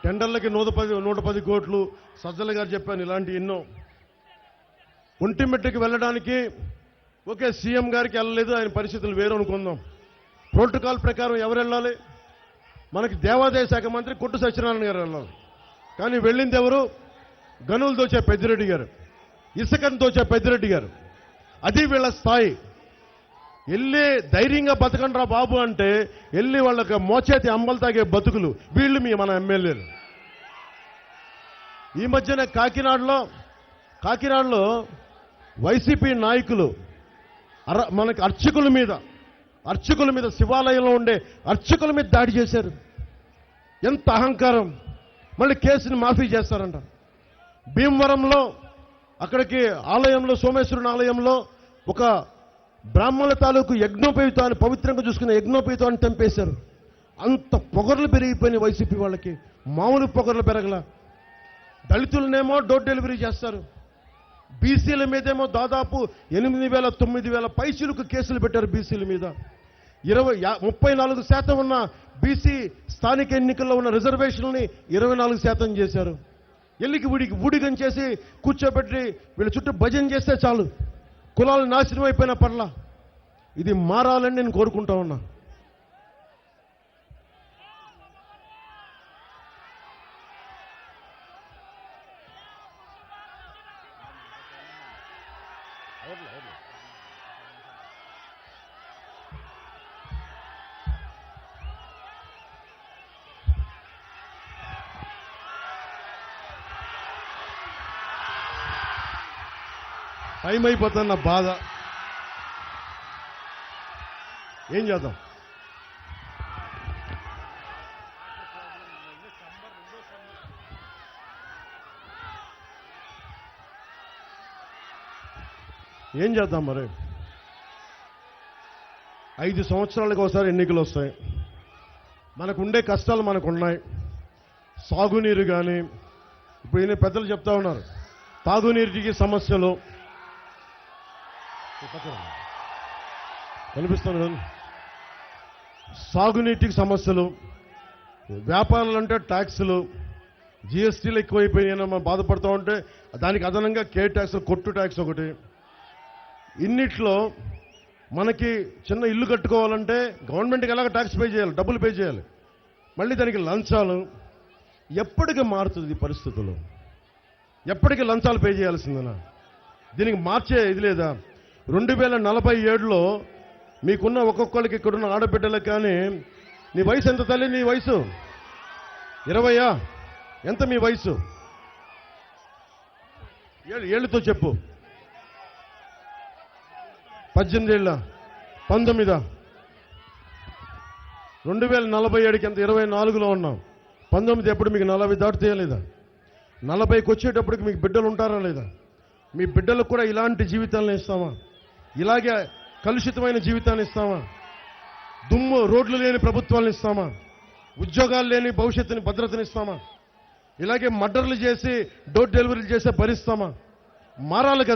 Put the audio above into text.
టెండర్లకి 110 కోట్లు సజ్జల గారు చెప్పాను. ఇలాంటి ఎన్నో. ఒంటిమిట్టకి వెళ్ళడానికి ఓకే, సీఎం గారికి వెళ్ళలేదు, ఆయన పరిస్థితులు వేరు అనుకుందాం. ప్రోటోకాల్ ప్రకారం ఎవరు వెళ్ళాలి? మనకి దేవాదాయ శాఖ మంత్రి కొట్టు సత్యనారాయణ గారు వెళ్ళాలి. కానీ వెళ్ళింది ఎవరు? గనులు దోచే పెద్దిరెడ్డి గారు, ఇసుకను దోచే పెద్దిరెడ్డి గారు. అది వీళ్ళ స్థాయి. వెళ్ళి ధైర్యంగా బతకండి రా బాబు అంటే వెళ్ళి వాళ్ళకి మోచేతి అంబలు తాగే బతుకులు వీళ్ళు మన ఎమ్మెల్యేలు. ఈ మధ్యన కాకినాడలో వైసీపీ నాయకులు మనకి అర్చకుల మీద శివాలయంలో ఉండే అర్చకుల మీద దాడి చేశారు. ఎంత అహంకారం! మళ్ళీ కేసుని మాఫీ చేస్తారంట. భీమవరంలో అక్కడికి ఆలయంలో, సోమేశ్వరుని ఆలయంలో ఒక బ్రాహ్మణుల తాలూకు యజ్ఞోపేతాన్ని పవిత్రంగా చూసుకున్న యజ్ఞోపేతాన్ని తెంపేశారు. అంత పొగర్లు పెరిగిపోయిన వైసీపీ వాళ్ళకి మామూలు పొగర్లు పెరగల. దళితులనేమో డోర్ డెలివరీ చేస్తారు. బీసీల మీదేమో దాదాపు 8,000 9,000 పైసలకు కేసులు పెట్టారు. బీసీల మీద 34% ఉన్న బీసీ స్థానిక ఎన్నికల్లో ఉన్న రిజర్వేషన్లని 24% చేశారు. ఎల్లికి ఊడిగం చేసి కూర్చోబెట్టి వీళ్ళ చుట్టూ భజన చేస్తే చాలు, కులాలు నాశనం అయిపోయిన పర్లా. ఇది మారాలని నేను కోరుకుంటా ఉన్నా. టైం అయిపోతుంది. నా బాధ ఏం చేద్దాం? ఏం చేద్దాం మరి? 5 సంవత్సరాలకు ఒకసారి ఎన్నికలు వస్తాయి. మనకుండే కష్టాలు మనకున్నాయి. సాగునీరు కానీ, ఇప్పుడు ఈయన పెద్దలు చెప్తా ఉన్నారు, తాగునీటికి సమస్యలు కనిపిస్తాను, సాగునీటికి సమస్యలు, వ్యాపారాలంటే ట్యాక్సులు, జిఎస్టీలు ఎక్కువైపోయినాయని మనం బాధపడుతూ ఉంటే దానికి అదనంగా కే ట్యాక్స్, కొట్టు ట్యాక్స్ ఒకటి. ఇన్నిట్లో మనకి చిన్న ఇల్లు కట్టుకోవాలంటే గవర్నమెంట్కి ఎలాగ ట్యాక్స్ పే చేయాలి, డబ్బులు పే చేయాలి, మళ్ళీ దానికి లంచాలు. ఎప్పటికీ మారుతుంది పరిస్థితులు? ఎప్పటికీ లంచాలు పే చేయాల్సిందనా? దీనికి మార్చే ఇది లేదా? 2047లో మీకున్న ఒక్కొక్కరికి ఇక్కడున్న ఆడబిడ్డలకు కానీ, నీ వయసు ఎంత తల్లి? నీ వయసు 20? ఎంత మీ వయసు? ఏళ్ళతో చెప్పు. 18 ఏళ్ళ? 19? 2047కి ఎంత? 24లో ఉన్నాం. 19 ఎప్పుడు? మీకు 40 దాటుతాయా లేదా? 40కి వచ్చేటప్పటికి మీకు బిడ్డలు ఉంటారా లేదా? మీ బిడ్డలకు కూడా ఇలాంటి జీవితాలను ఇస్తామా? ఇలాగే కలుషితమైన జీవితాన్ని ఇస్తామా? దుమ్ము రోడ్లు లేని ప్రభుత్వాలను ఇస్తామా? ఉద్యోగాలు లేని భవిష్యత్తుని, భద్రతని ఇస్తామా? ఇలాగే మర్డర్లు చేసి డోర్ డెలివరీలు చేసే భరిస్తామా? మారాలి కదా.